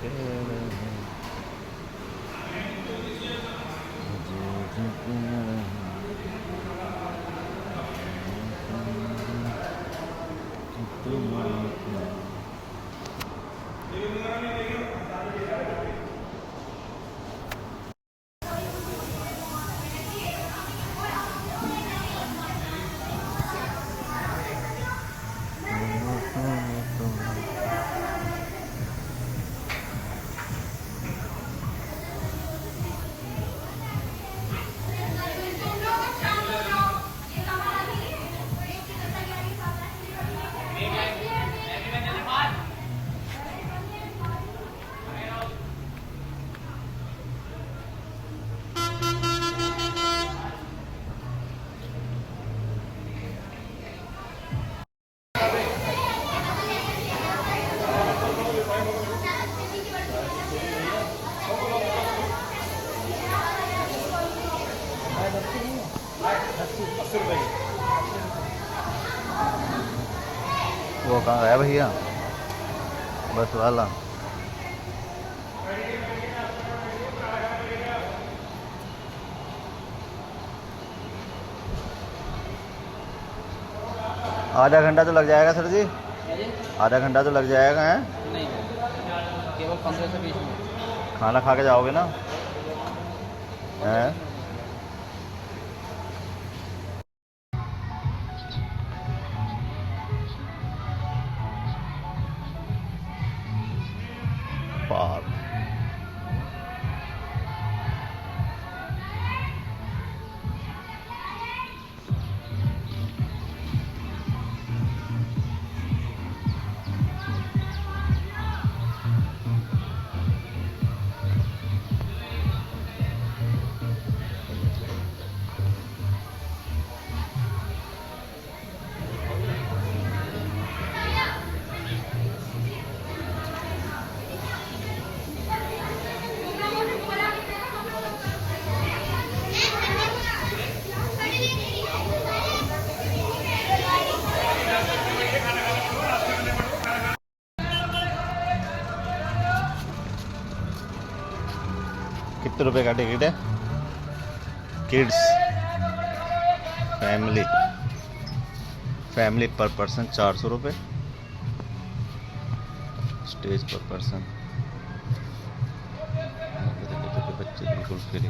वो कहाँ गया भैया? बस वाला आधा घंटा तो लग जाएगा सर जी, आधा घंटा तो लग जाएगा। हैं नहीं, केवल 15 से 20 मिनट। खाना खा के जाओगे ना? हैं पार्क कितने रुपए का टिकट है? किड्स फैमिली फैमिली पर पर्सन 400 रुपये, स्टेज पर पर्सन। बच्चे बिल्कुल फ्री।